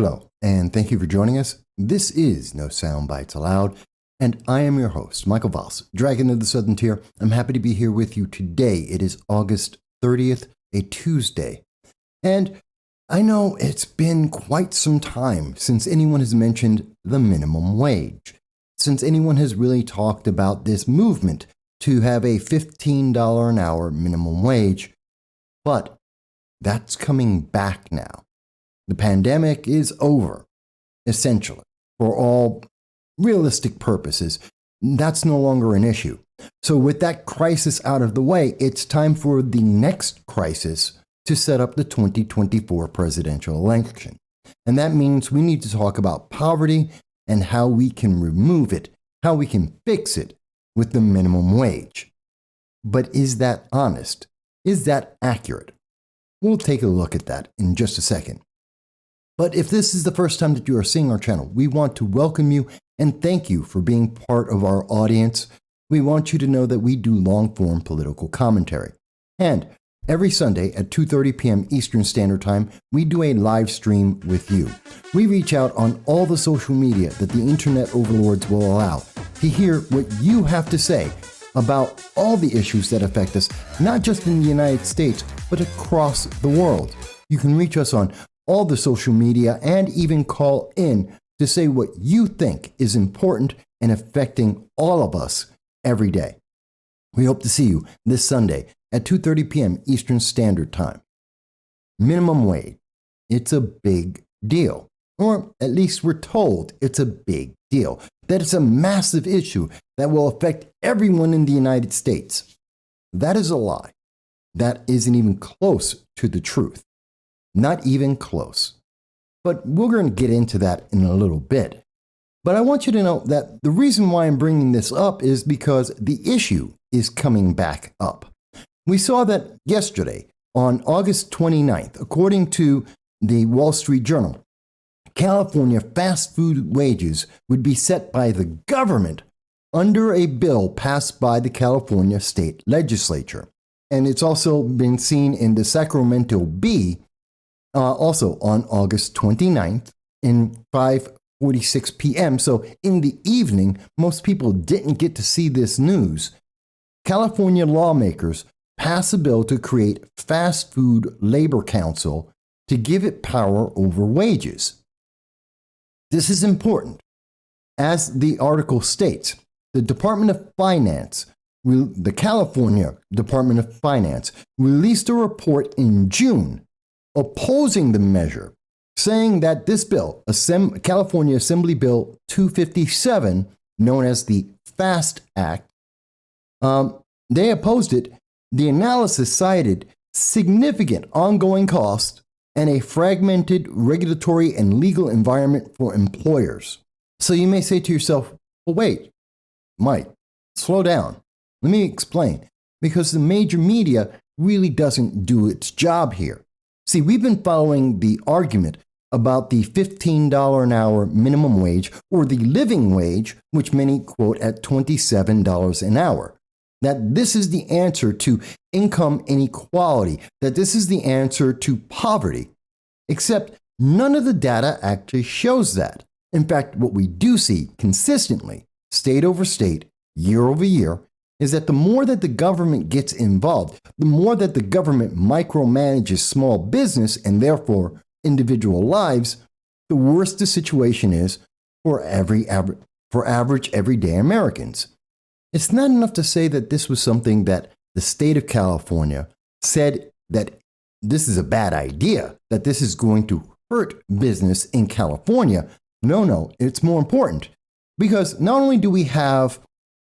Hello, and thank you for joining us. This is No Soundbites Allowed, and I am your host, Michael Voss, Dragon of the Southern Tier. I'm happy to be here with you today. It is August 30th, a Tuesday. And I know it's been quite some time since anyone has mentioned the minimum wage, since anyone has really talked about this movement to have a $15 an hour minimum wage. But that's coming back now. The pandemic is over, essentially, for all realistic purposes. That's no longer an issue. So with that crisis out of the way, it's time for the next crisis to set up the 2024 presidential election. And that means we need to talk about poverty and how we can remove it, how we can fix it with the minimum wage. But is that honest? Is that accurate? We'll take a look at that in just a second. But if this is the first time that you are seeing our channel, we want to welcome you and thank you for being part of our audience. We want you to know that we do long-form political commentary. And every Sunday at 2:30 p.m. Eastern Standard Time, we do a live stream with you. We reach out on all the social media that the internet overlords will allow to hear what you have to say about all the issues that affect us, not just in the United States, but across the world. You can reach us on all the social media and even call in to say what you think is important and affecting all of us every day. We hope to see you this Sunday at 2:30 p.m. Eastern Standard Time. Minimum wage. It's a big deal. Or at least we're told it's a big deal. That it's a massive issue that will affect everyone in the United States. That is a lie. That isn't even close to the truth. Not even close. But we're going to get into that in a little bit. But I want you to know that the reason why I'm bringing this up is because the issue is coming back up. We saw that yesterday on August 29th, according to the Wall Street Journal, California fast food wages would be set by the government under a bill passed by the California state legislature. And it's also been seen in the Sacramento Bee, also on August 29th in 5:46 p.m. So in the evening, most people didn't get to see this news. California lawmakers pass a bill to create Fast Food Labor Council to give it power over wages. This is important. As the article states, the Department of Finance, the California Department of Finance, released a report in June opposing the measure, saying that this bill, California Assembly Bill 257, known as the FAST Act, they opposed it. The analysis cited significant ongoing costs and a fragmented regulatory and legal environment for employers. So you may say to yourself, well, wait, Mike, slow down. Let me explain. Because the major media really doesn't do its job here. See, we've been following the argument about the $15 an hour minimum wage or the living wage, which many quote at $27 an hour. That this is the answer to income inequality, that this is the answer to poverty. Except none of the data actually shows that. In fact, what we do see consistently, state over state, year over year, is that the more that the government gets involved, the more that the government micromanages small business and therefore individual lives, the worse the situation is for average everyday Americans. It's not enough to say that this was something that the state of California said that this is a bad idea, that this is going to hurt business in California. No, it's more important. Because not only do we have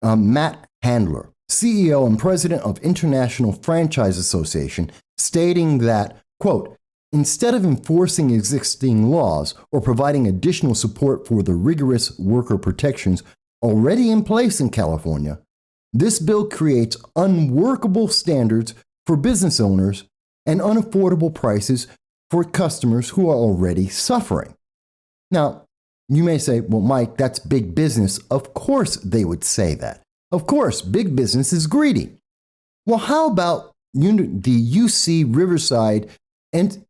Matt Handler, CEO and president of International Franchise Association, stating that, quote, instead of enforcing existing laws or providing additional support for the rigorous worker protections already in place in California, this bill creates unworkable standards for business owners and unaffordable prices for customers who are already suffering. Now, you may say, well, Mike, that's big business. Of course they would say that. Of course, big business is greedy. Well, how about the UC Riverside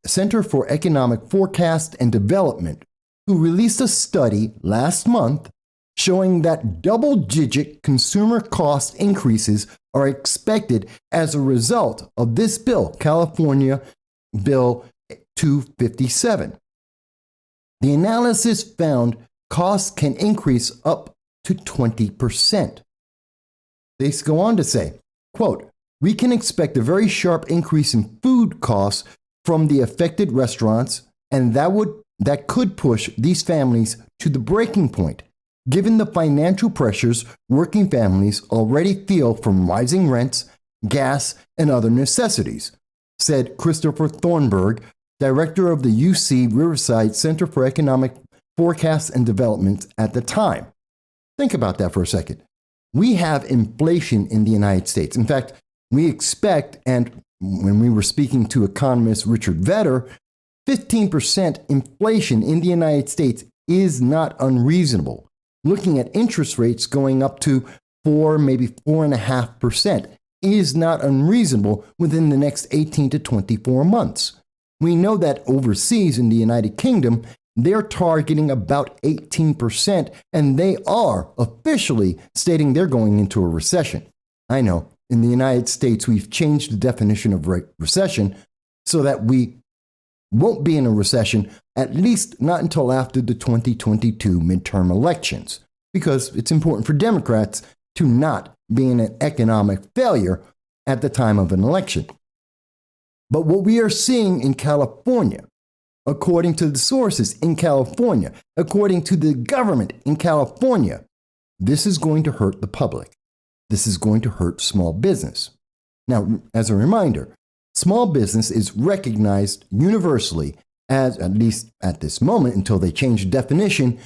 Center for Economic Forecast and Development, who released a study last month showing that double-digit consumer cost increases are expected as a result of this bill, California Bill 257. The analysis found costs can increase up to 20%. They go on to say, quote, "We can expect a very sharp increase in food costs from the affected restaurants, and that could push these families to the breaking point, given the financial pressures working families already feel from rising rents, gas, and other necessities," said Christopher Thornburg, director of the UC Riverside Center for Economic Forecast and Development at the time. Think about that for a second. We have inflation in the United States. In fact, we expect, and when we were speaking to economist Richard Vedder, 15% inflation in the United States is not unreasonable. Looking at interest rates going up to 4, maybe 4.5% is not unreasonable within the next 18 to 24 months. We know that overseas in the United Kingdom, they're targeting about 18%, and they are officially stating they're going into a recession. I know, in the United States, we've changed the definition of recession so that we won't be in a recession, at least not until after the 2022 midterm elections, because it's important for Democrats to not be in an economic failure at the time of an election. But what we are seeing in California, according to the sources in California, according to the government in California, this is going to hurt the public. This is going to hurt small business. Now, as a reminder, small business is recognized universally as, at least at this moment until they change the definition,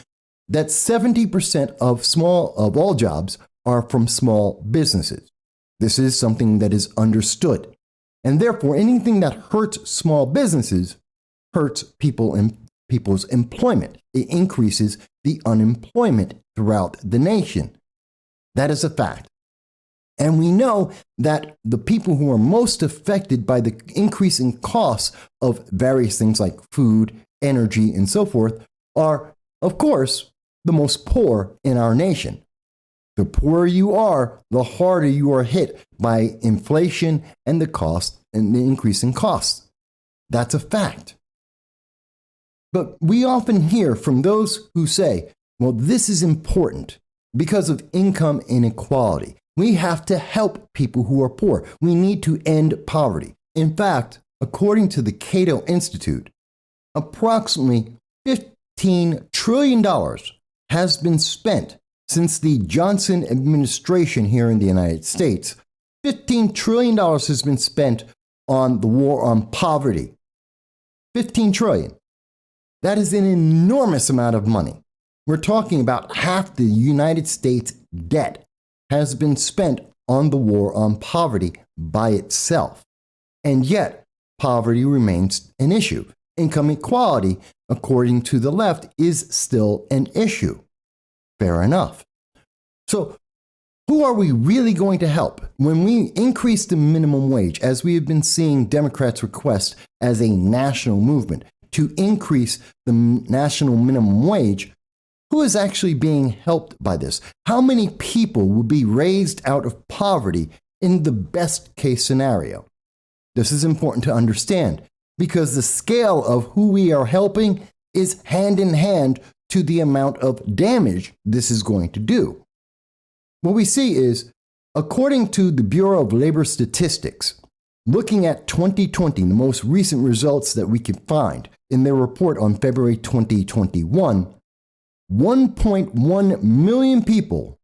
that 70% of all jobs are from small businesses. This is something that is understood. And therefore, anything that hurts small businesses hurts people's employment. It increases the unemployment throughout the nation. That is a fact. And we know that the people who are most affected by the increase in costs of various things like food, energy, and so forth are, of course, the most poor in our nation. The poorer you are, the harder you are hit by inflation and the cost and the increase in costs. That's a fact. But we often hear from those who say, well, this is important because of income inequality. We have to help people who are poor. We need to end poverty. In fact, according to the Cato Institute, approximately $15 trillion has been spent since the Johnson administration here in the United States. $15 trillion has been spent on the war on poverty. $15 trillion. That is an enormous amount of money. We're talking about half the United States debt has been spent on the war on poverty by itself. And yet, poverty remains an issue. Income equality, according to the left, is still an issue. Fair enough. So, who are we really going to help when we increase the minimum wage, as we have been seeing Democrats request as a national movement to increase the national minimum wage? Who is actually being helped by this? How many people will be raised out of poverty in the best case scenario? This is important to understand because the scale of who we are helping is hand in hand to the amount of damage this is going to do. What we see is, according to the Bureau of Labor Statistics, looking at 2020, the most recent results that we could find in their report on February 2021, 1.1 million people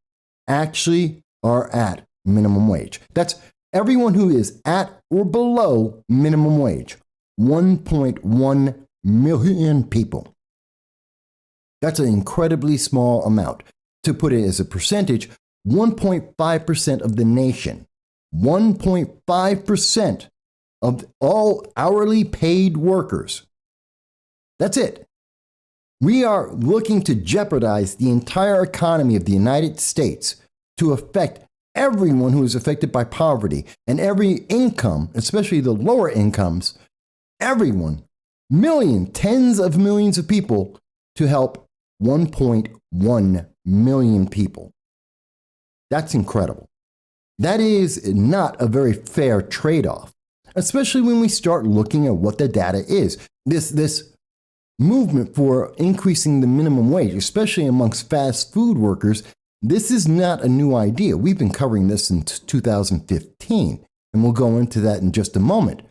actually are at minimum wage. That's everyone who is at or below minimum wage. 1.1 million people. That's an incredibly small amount. To put it as a percentage, 1.5% of the nation, 1.5% of all hourly paid workers. That's it. We are looking to jeopardize the entire economy of the United States to affect everyone who is affected by poverty and every income, especially the lower incomes, everyone, tens of millions of people, to help 1.1 million people. That's incredible. That is not a very fair trade-off, especially when we start looking at what the data is. This movement for increasing the minimum wage, especially amongst fast food workers, this is not a new idea. We've been covering this since 2015, and we'll go into that in just a moment.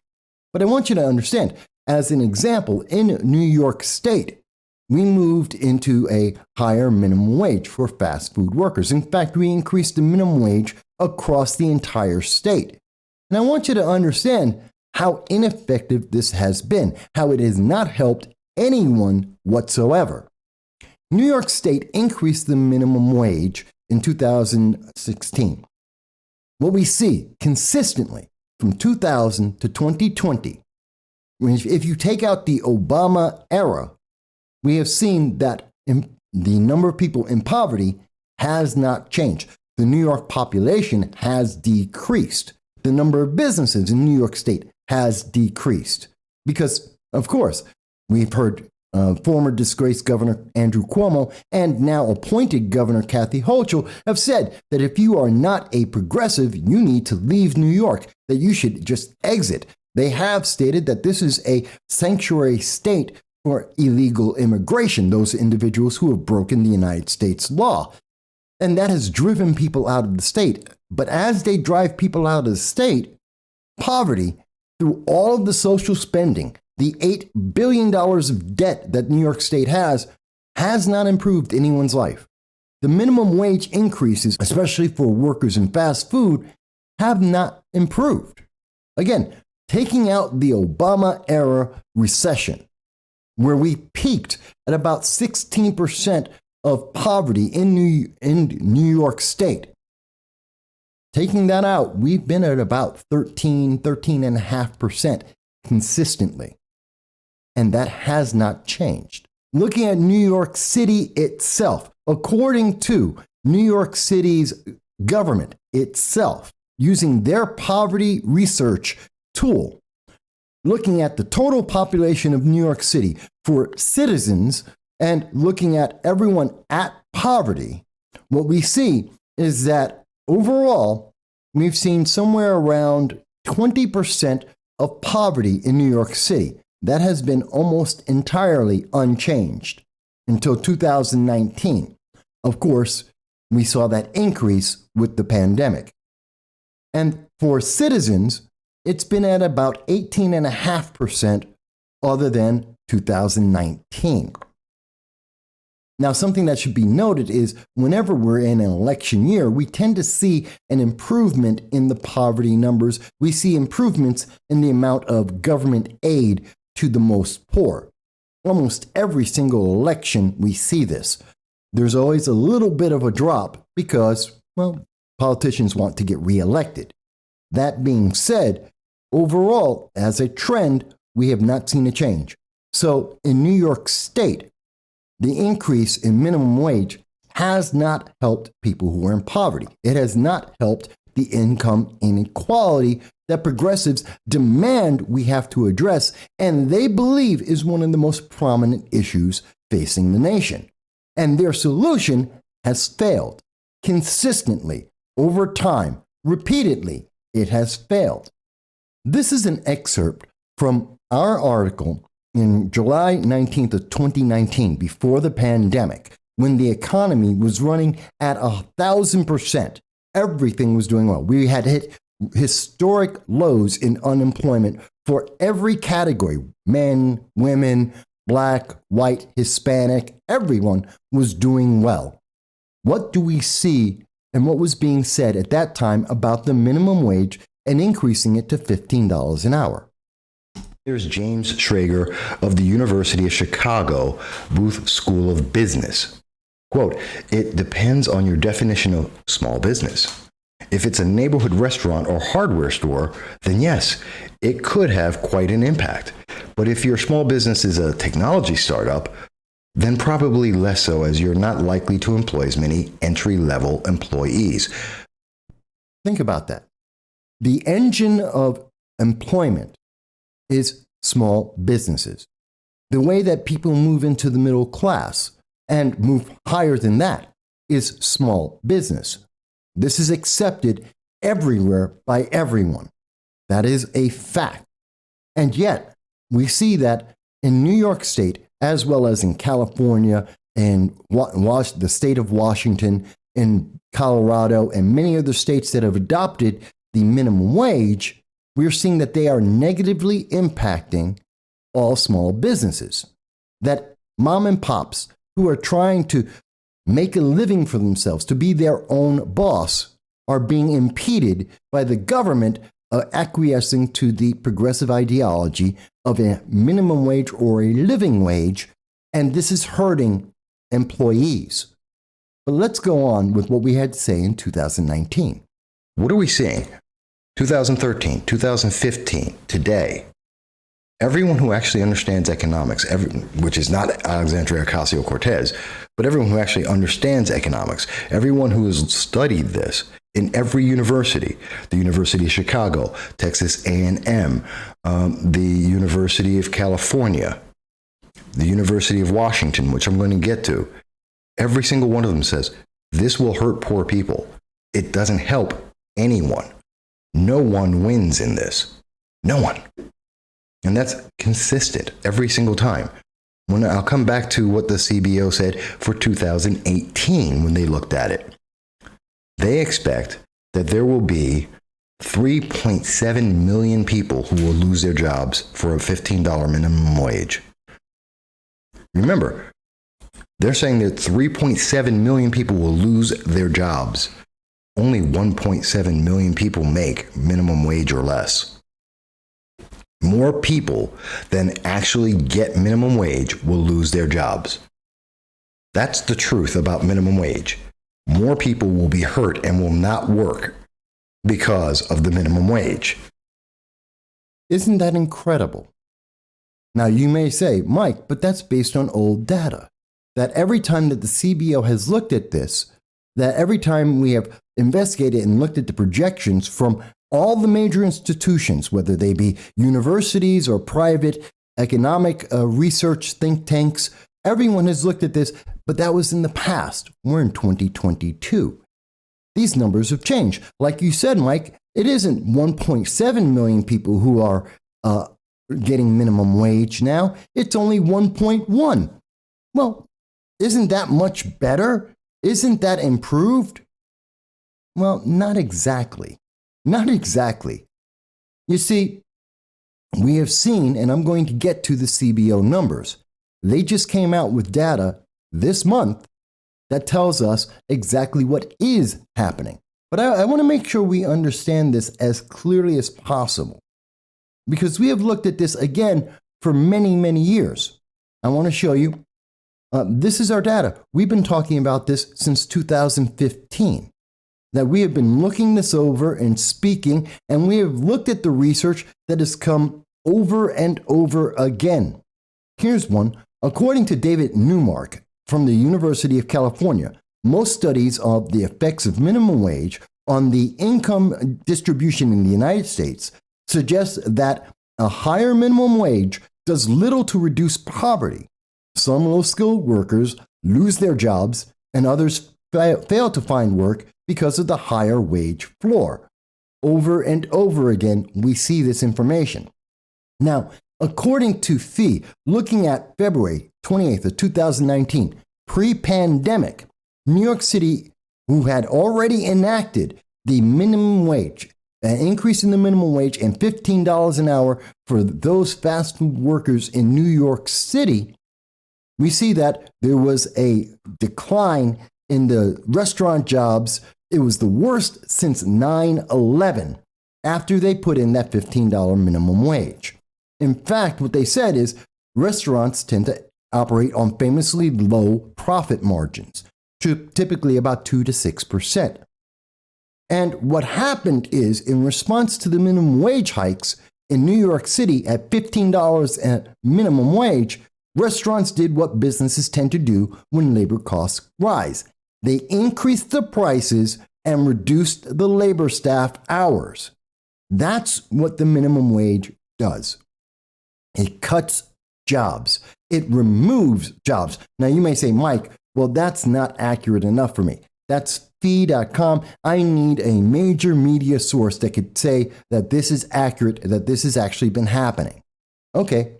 But I want you to understand, as an example, in New York State, we moved into a higher minimum wage for fast food workers. In fact, we increased the minimum wage across the entire state. And I want you to understand how ineffective this has been, how it has not helped anyone whatsoever. New York State increased the minimum wage in 2016. What we see consistently from 2000 to 2020, if you take out the Obama era, we have seen that the number of people in poverty has not changed. The New York population has decreased. The number of businesses in New York State has decreased. Because, of course, we've heard former disgraced Governor Andrew Cuomo and now appointed Governor Kathy Hochul have said that if you are not a progressive, you need to leave New York, that you should just exit. They have stated that this is a sanctuary state for illegal immigration, those individuals who have broken the United States law. And that has driven people out of the state. But as they drive people out of the state, poverty, through all of the social spending, the $8 billion of debt that New York State has not improved anyone's life. The minimum wage increases, especially for workers in fast food, have not improved. Again, taking out the Obama-era recession, where we peaked at about 16% of poverty in New York State. Taking that out, we've been at about 13.5% consistently. And that has not changed. Looking at New York City itself, according to New York City's government itself, using their poverty research tool, looking at the total population of New York City for citizens and looking at everyone at poverty, what we see is that overall, we've seen somewhere around 20% of poverty in New York City. That has been almost entirely unchanged until 2019. Of course, we saw that increase with the pandemic. And for citizens, it's been at about 18.5% other than 2019. Now, something that should be noted is whenever we're in an election year, we tend to see an improvement in the poverty numbers. We see improvements in the amount of government aid to the most poor. Almost every single election, we see this. There's always a little bit of a drop because, well, politicians want to get reelected. That being said, overall, as a trend, we have not seen a change. So in New York State, the increase in minimum wage has not helped people who are in poverty. It has not helped the income inequality that progressives demand we have to address, and they believe is one of the most prominent issues facing the nation. And their solution has failed consistently, over time, repeatedly. It has failed. This is an excerpt from our article in July 19th of 2019, before the pandemic, when the economy was running at 1,000%. Everything was doing well. We had hit historic lows in unemployment for every category: men, women, Black, white, Hispanic. Everyone was doing well. What do we see and what was being said at that time about the minimum wage and increasing it to $15 an hour? Here's James Schrager of the University of Chicago Booth School of Business. Quote, "It depends on your definition of small business. If it's a neighborhood restaurant or hardware store, then yes, it could have quite an impact. But if your small business is a technology startup, then probably less so, as you're not likely to employ as many entry-level employees." Think about that. The engine of employment is small businesses. The way that people move into the middle class and move higher than that is small business. This is accepted everywhere by everyone. That is a fact. And yet, we see that in New York State, as well as in California, and the state of Washington, in Colorado, and many other states that have adopted the minimum wage, we're seeing that they are negatively impacting all small businesses. That mom and pops who are trying to make a living for themselves, to be their own boss, are being impeded by the government acquiescing to the progressive ideology of a minimum wage or a living wage, and this is hurting employees. But let's go on with what we had to say in 2019. What are we seeing? 2013, 2015, today. Everyone who actually understands economics, which is not Alexandria Ocasio-Cortez, but everyone who actually understands economics, everyone who has studied this in every university, the University of Chicago, Texas A&M, the University of California, the University of Washington, which I'm going to get to, every single one of them says, this will hurt poor people. It doesn't help anyone. No one wins in this. No one. And that's consistent every single time. I'll come back to what the CBO said for 2018 when they looked at it. They expect that there will be 3.7 million people who will lose their jobs for a $15 minimum wage. Remember, they're saying that 3.7 million people will lose their jobs. Only 1.7 million people make minimum wage or less. More people than actually get minimum wage will lose their jobs. That's the truth about minimum wage. More people will be hurt and will not work because of the minimum wage. Isn't that incredible? Now you may say, Mike, but that's based on old data. That every time that the CBO has looked at this, that every time we have investigated and looked at the projections from all the major institutions, whether they be universities or private economic research think tanks, everyone has looked at this, but that was in the past. We're in 2022. These numbers have changed. Like you said, Mike, it isn't 1.7 million people who are getting minimum wage now. It's only 1.1. Well, isn't that much better? Isn't that improved? Well, not exactly. Not exactly. You see, we have seen, and I'm going to get to the CBO numbers. They just came out with data this month that tells us exactly what is happening. But I want to make sure we understand this as clearly as possible, because we have looked at this again for many, many years. I want to show you. This is our data. We've been talking about this since 2015. That we have been looking this over and speaking, and we have looked at the research that has come over and over again. Here's one. According to David Newmark from the University of California, most studies of the effects of minimum wage on the income distribution in the United States suggest that a higher minimum wage does little to reduce poverty. Some low-skilled workers lose their jobs, and others fail to find work because of the higher wage floor. Over and over again, we see this information. Now, according to FEE, looking at February 28th of 2019, pre-pandemic, New York City, who had already enacted the minimum wage, an increase in the minimum wage and $15 an hour for those fast food workers in New York City, we see that there was a decline in the restaurant jobs. It was the worst since 9/11 after they put in that $15 minimum wage. In fact, what they said is restaurants tend to operate on famously low profit margins, typically about 2 to 6%. And what happened is, in response to the minimum wage hikes in New York City at $15 at minimum wage, restaurants did what businesses tend to do when labor costs rise. They increased the prices and reduced the labor staff hours. That's what the minimum wage does. It cuts jobs. It removes jobs. Now you may say, Mike, well, that's not accurate enough for me. That's fee.com. I need a major media source that could say that this is accurate, that this has actually been happening. Okay,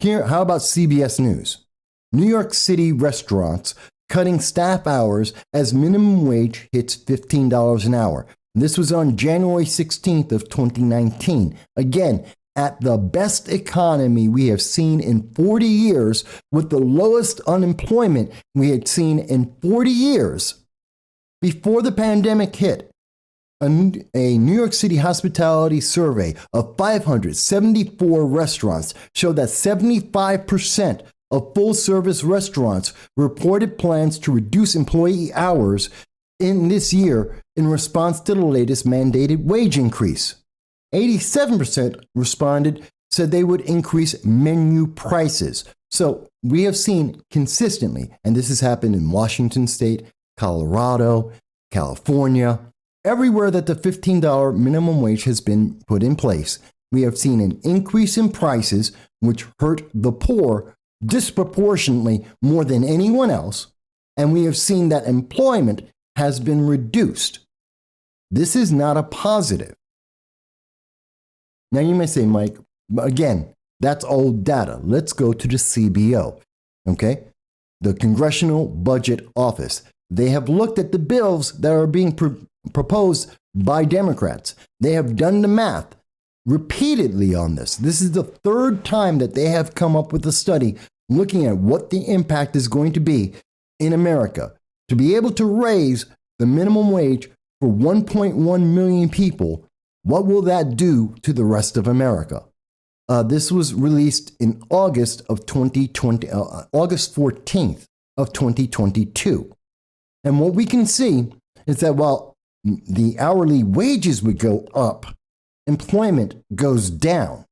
here, how about CBS News? New York City restaurants cutting staff hours as minimum wage hits $15 an hour. This was on January 16th of 2019. Again, at the best economy we have seen in 40 years, with the lowest unemployment we had seen in 40 years. Before the pandemic hit, a New York City hospitality survey of 574 restaurants showed that 75% of full-service restaurants reported plans to reduce employee hours in this year in response to the latest mandated wage increase. 87% said they would increase menu prices. So we have seen consistently, and this has happened in Washington State, Colorado, California, everywhere that the $15 minimum wage has been put in place, we have seen an increase in prices which hurt the poor disproportionately more than anyone else, and we have seen that employment has been reduced. This is not a positive. Now you may say, Mike, again, that's old data. Let's go to the CBO, okay? The Congressional Budget Office. They have looked at the bills that are being proposed by Democrats. They have done the math repeatedly on this. This is the third time that they have come up with a study looking at what the impact is going to be in America. To be able to raise the minimum wage for 1.1 million people, what will that do to the rest of America? This was released in August of 2020, August 14th of 2022. And what we can see is that while the hourly wages would go up, employment goes down.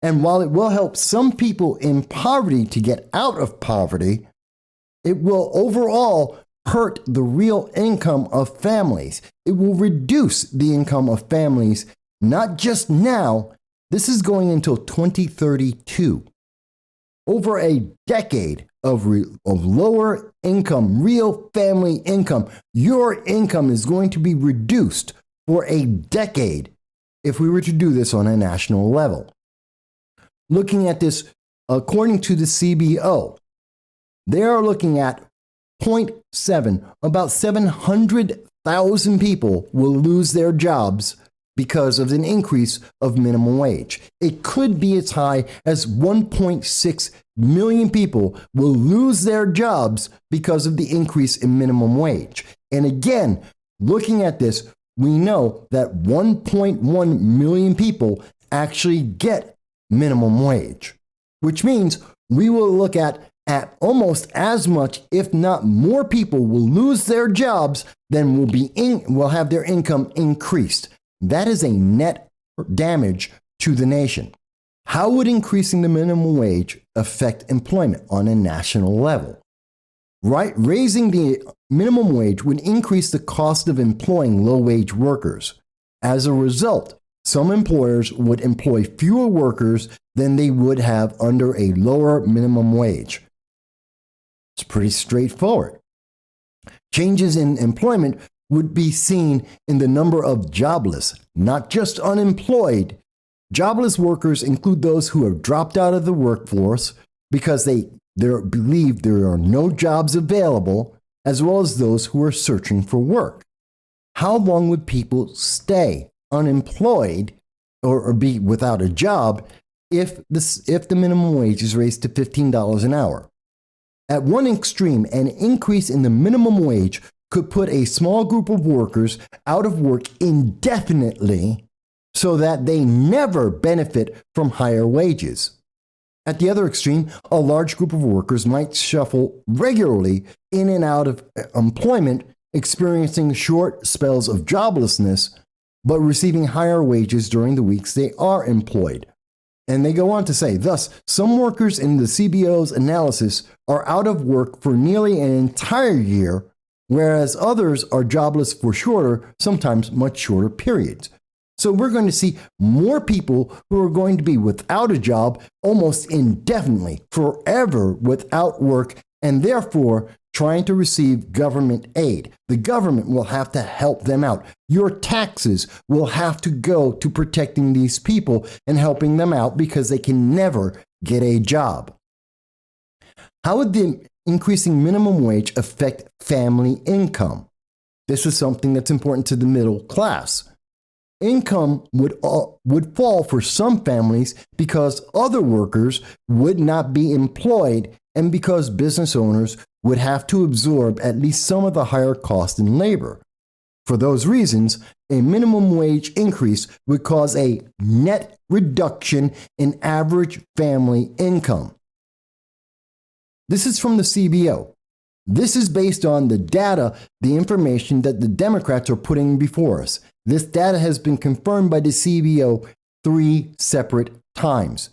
And while it will help some people in poverty to get out of poverty, it will overall hurt the real income of families. It will reduce the income of families, not just now. This is going until 2032. Over a decade of lower income, real family income. Your income is going to be reduced for a decade if we were to do this on a national level. Looking at this, according to the CBO, they are looking at 0.7, about 700,000 people will lose their jobs because of an increase of minimum wage. It could be as high as 1.6 million people will lose their jobs because of the increase in minimum wage. And again, looking at this, we know that 1.1 million people actually get minimum wage, which means we will look at almost as much, if not more people will lose their jobs than will have their income increased. That is a net damage to the nation. How would increasing the minimum wage affect employment on a national level? Right, raising the minimum wage would increase the cost of employing low-wage workers. As a result, some employers would employ fewer workers than they would have under a lower minimum wage. It's pretty straightforward. Changes in employment would be seen in the number of jobless, not just unemployed. Jobless workers include those who have dropped out of the workforce because they believe there are no jobs available, as well as those who are searching for work. How long would people stay unemployed or be without a job if the minimum wage is raised to $15 an hour? At one extreme, an increase in the minimum wage could put a small group of workers out of work indefinitely so that they never benefit from higher wages. At the other extreme, a large group of workers might shuffle regularly in and out of employment, experiencing short spells of joblessness, but receiving higher wages during the weeks they are employed. And they go on to say, thus, some workers in the CBO's analysis are out of work for nearly an entire year, whereas others are jobless for shorter, sometimes much shorter periods. So we're going to see more people who are going to be without a job almost indefinitely, forever without work, and therefore trying to receive government aid. The government will have to help them out. Your taxes will have to go to protecting these people and helping them out because they can never get a job. How would the increasing minimum wage affect family income? This is something that's important to the middle class. Income would fall for some families because other workers would not be employed and because business owners would have to absorb at least some of the higher cost in labor. For those reasons, a minimum wage increase would cause a net reduction in average family income. This is from the CBO. This is based on the data, the information that the Democrats are putting before us. This data has been confirmed by the CBO 3 separate times.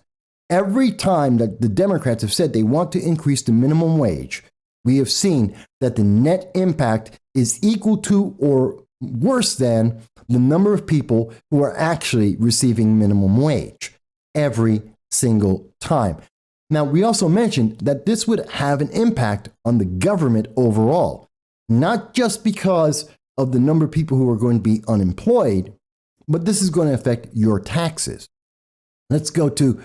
Every time that the Democrats have said they want to increase the minimum wage, we have seen that the net impact is equal to or worse than the number of people who are actually receiving minimum wage every single time. Now, we also mentioned that this would have an impact on the government overall, not just because of the number of people who are going to be unemployed, but this is going to affect your taxes. Let's go to,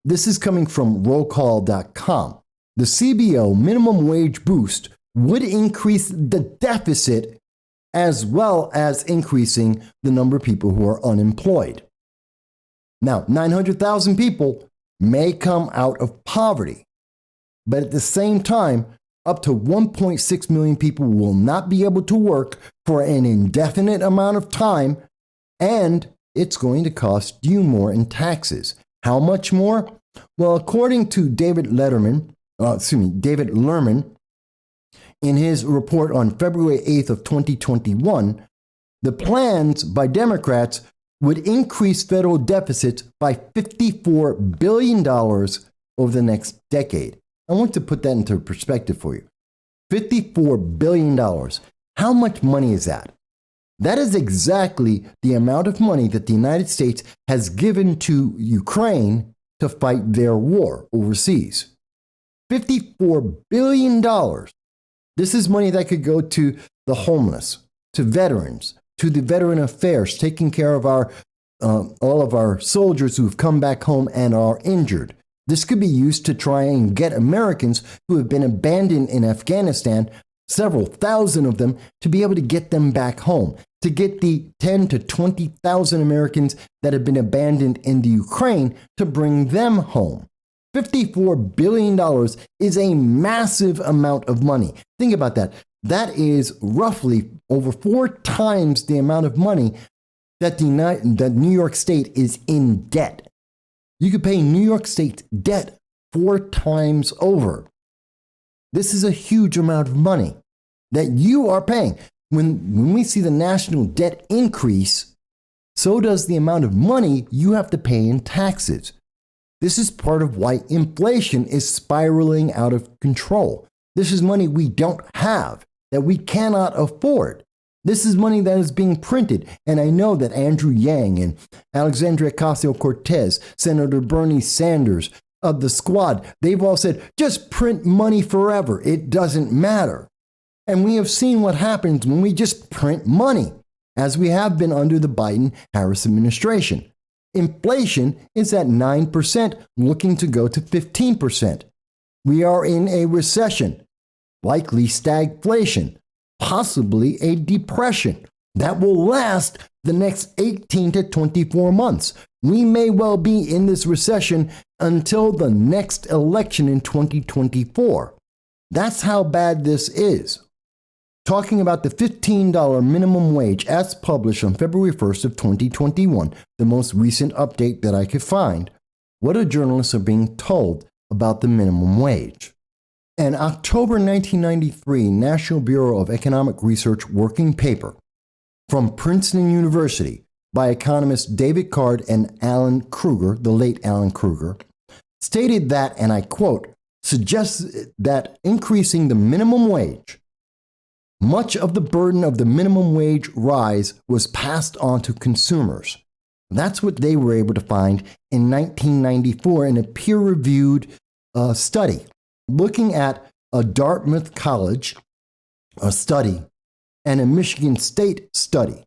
this is coming from rollcall.com. The CBO minimum wage boost would increase the deficit as well as increasing the number of people who are unemployed. Now, 900,000 people may come out of poverty, but at the same time, up to 1.6 million people will not be able to work for an indefinite amount of time, and it's going to cost you more in taxes. How much more? Well, according to David Lerman, in his report on February 8th of 2021, the plans by Democrats would increase federal deficits by $54 billion over the next decade. I want to put that into perspective for you. $54 billion. How much money is that? That is exactly the amount of money that the United States has given to Ukraine to fight their war overseas. $54 billion. This is money that could go to the homeless, to veterans, to the Veteran Affairs, taking care of all of our soldiers who've come back home and are injured. This could be used to try and get Americans who have been abandoned in Afghanistan, several thousand of them, to be able to get them back home, to get the 10 to 20,000 Americans that have been abandoned in the Ukraine to bring them home. $54 billion is a massive amount of money. Think about that. That is roughly over 4 times the amount of money that New York State is in debt. You could pay New York State's debt 4 times over. This is a huge amount of money that you are paying. When we see the national debt increase, so does the amount of money you have to pay in taxes. This is part of why inflation is spiraling out of control. This is money we don't have, that we cannot afford. This is money that is being printed. And I know that Andrew Yang and Alexandria Ocasio-Cortez, Senator Bernie Sanders of the squad, they've all said, just print money forever. It doesn't matter. And we have seen what happens when we just print money, as we have been under the Biden-Harris administration. Inflation is at 9%, looking to go to 15%. We are in a recession, likely stagflation, possibly a depression that will last the next 18 to 24 months. We may well be in this recession until the next election in 2024. That's how bad this is. Talking about the $15 minimum wage as published on February 1st of 2021, the most recent update that I could find, what are journalists are being told about the minimum wage? An October 1993 National Bureau of Economic Research working paper from Princeton University by economists David Card and Alan Kruger, the late Alan Kruger, stated that, and I quote, suggests that increasing the minimum wage, much of the burden of the minimum wage rise was passed on to consumers. That's what they were able to find in 1994 in a peer-reviewed study looking at a Dartmouth College study and a Michigan State study.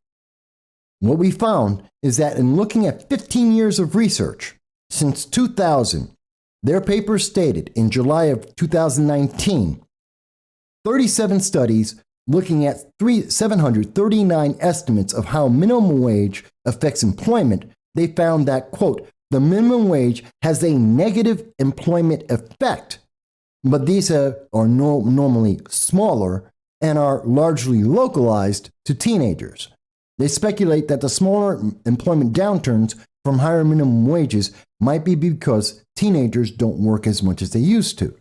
What we found is that in looking at 15 years of research since 2000, their paper stated in July of 2019, 37 studies looking at 739 estimates of how minimum wage affects employment, they found that, quote, the minimum wage has a negative employment effect, but these are normally smaller and are largely localized to teenagers. They speculate that the smaller employment downturns from higher minimum wages might be because teenagers don't work as much as they used to.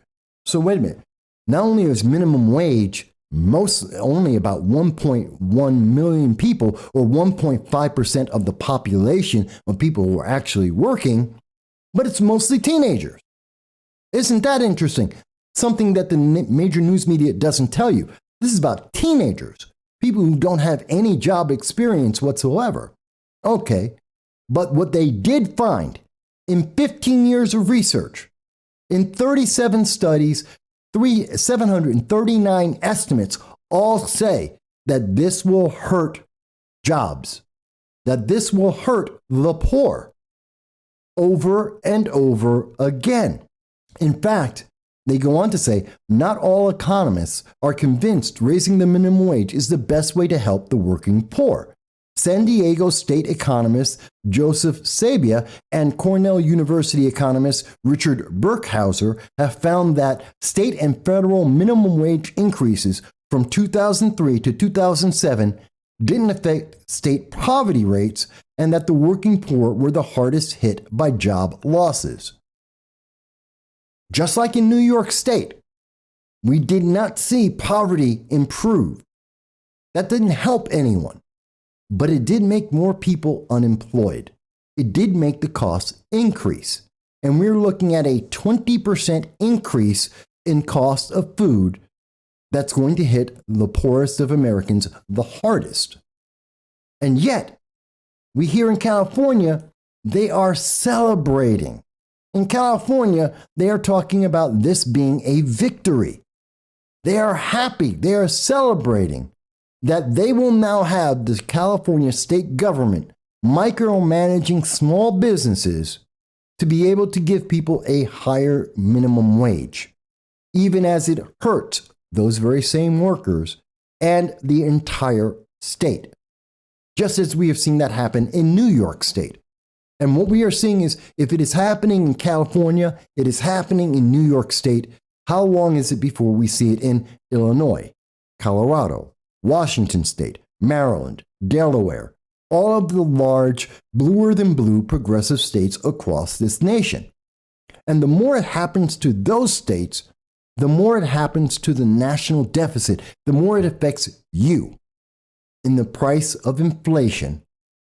So wait a minute. Not only is minimum wage only about 1.1 million people, or 1.5% of the population of people who are actually working, but it's mostly teenagers. Isn't that interesting? Something that the major news media doesn't tell you. This is about teenagers, people who don't have any job experience whatsoever. Okay, but what they did find in 15 years of research, in 37 studies, 739 estimates all say that this will hurt jobs, that this will hurt the poor over and over again. In fact, they go on to say, not all economists are convinced raising the minimum wage is the best way to help the working poor. San Diego State economist Joseph Sabia and Cornell University economist Richard Burkhauser have found that state and federal minimum wage increases from 2003 to 2007 didn't affect state poverty rates, and that the working poor were the hardest hit by job losses. Just like in New York State, we did not see poverty improve. That didn't help anyone. But it did make more people unemployed. It did make the costs increase. And we're looking at a 20% increase in cost of food that's going to hit the poorest of Americans the hardest. And yet, we here in California, they are celebrating. In California, they are talking about this being a victory. They are happy. They are celebrating that they will now have the California state government micromanaging small businesses to be able to give people a higher minimum wage, even as it hurts those very same workers and the entire state. Just as we have seen that happen in New York State. And what we are seeing is, if it is happening in California, it is happening in New York State, how long is it before we see it in Illinois, Colorado, Washington State, Maryland, Delaware, all of the large bluer than blue progressive states across this nation? And the more it happens to those states, the more it happens to the national deficit, the more it affects you in the price of inflation,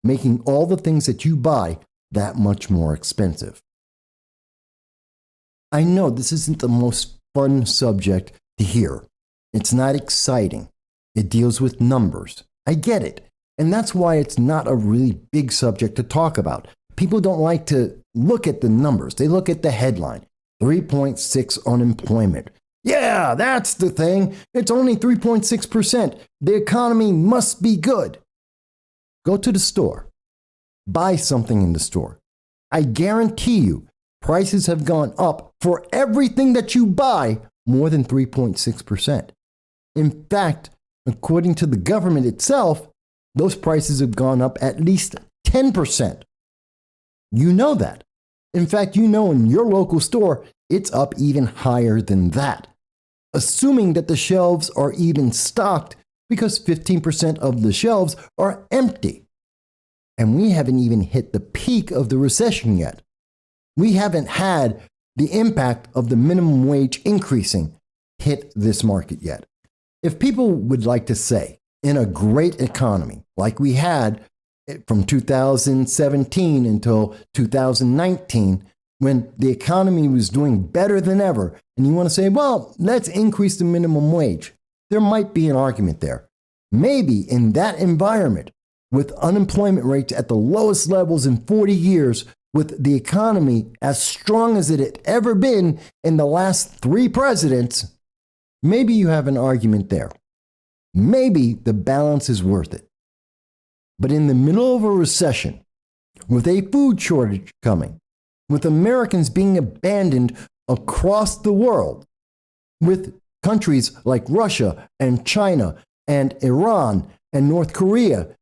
making all the things that you buy that much more expensive. I know this isn't the most fun subject to hear. It's not exciting. It deals with numbers. I get it. And that's why it's not a really big subject to talk about. People don't like to look at the numbers. They look at the headline, 3.6 unemployment. Yeah, that's the thing. It's only 3.6%. The economy must be good. Go to the store. Buy something in the store. I guarantee you, prices have gone up for everything that you buy more than 3.6%. In fact, according to the government itself, those prices have gone up at least 10%. You know that. In fact, you know in your local store, it's up even higher than that. Assuming that the shelves are even stocked, because 15% of the shelves are empty. And we haven't even hit the peak of the recession yet. We haven't had the impact of the minimum wage increasing hit this market yet. If people would like to say, in a great economy like we had from 2017 until 2019, when the economy was doing better than ever, and you want to say, well, let's increase the minimum wage, there might be an argument there. Maybe in that environment, with unemployment rates at the lowest levels in 40 years, with the economy as strong as it had ever been in the last 3 presidents, maybe you have an argument there. Maybe the balance is worth it. But in the middle of a recession, with a food shortage coming, with Americans being abandoned across the world, with countries like Russia and China and Iran and North Korea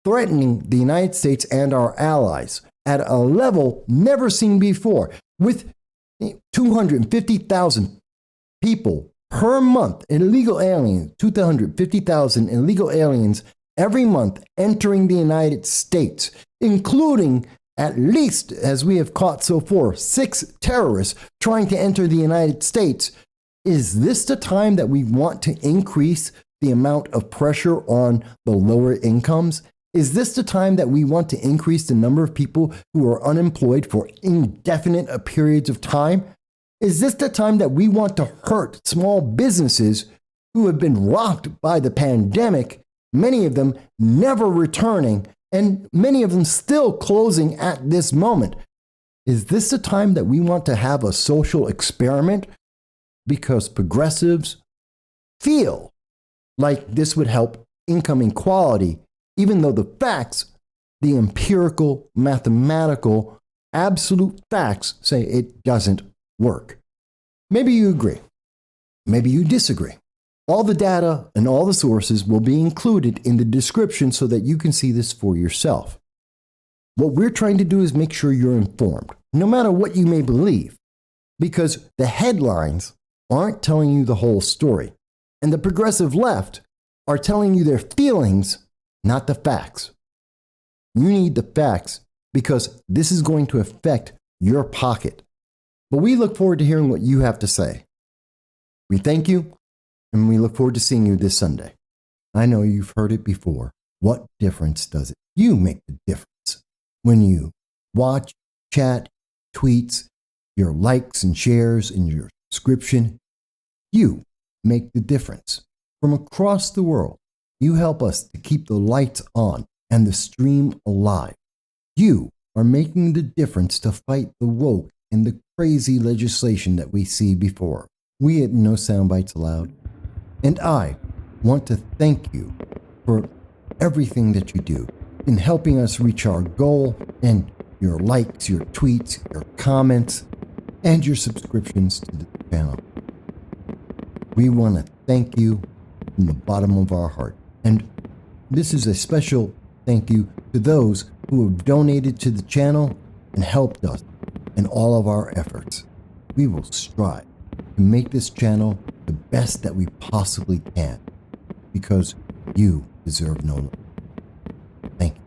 threatening the United States and our allies at a level never seen before, with 250,000 people per month, illegal aliens, 250,000 illegal aliens every month entering the United States, including at least, as we have caught so far, 6 terrorists trying to enter the United States. Is this the time that we want to increase the amount of pressure on the lower incomes? Is this the time that we want to increase the number of people who are unemployed for indefinite periods of time? Is this the time that we want to hurt small businesses who have been rocked by the pandemic, many of them never returning, and many of them still closing at this moment? Is this the time that we want to have a social experiment? Because progressives feel like this would help income inequality, even though the facts, the empirical, mathematical, absolute facts say it doesn't work. Maybe you agree. Maybe you disagree. All the data and all the sources will be included in the description so that you can see this for yourself. What we're trying to do is make sure you're informed, no matter what you may believe, because the headlines aren't telling you the whole story, and the progressive left are telling you their feelings, not the facts. You need the facts because this is going to affect your pocket. But we look forward to hearing what you have to say. We thank you, and we look forward to seeing you this Sunday. I know you've heard it before. What difference does it? You make the difference when you watch, chat, tweets, your likes and shares, and your subscription. You make the difference. From across the world, you help us to keep the lights on and the stream alive. You are making the difference to fight the woke and the crazy legislation that we see before. We at No Soundbites Allowed, and I want to thank you for everything that you do in helping us reach our goal, and your likes, your tweets, your comments, and your subscriptions to the channel. We want to thank you from the bottom of our heart. And this is a special thank you to those who have donated to the channel and helped us in all of our efforts. We will strive to make this channel the best that we possibly can, because you deserve no less. Thank you.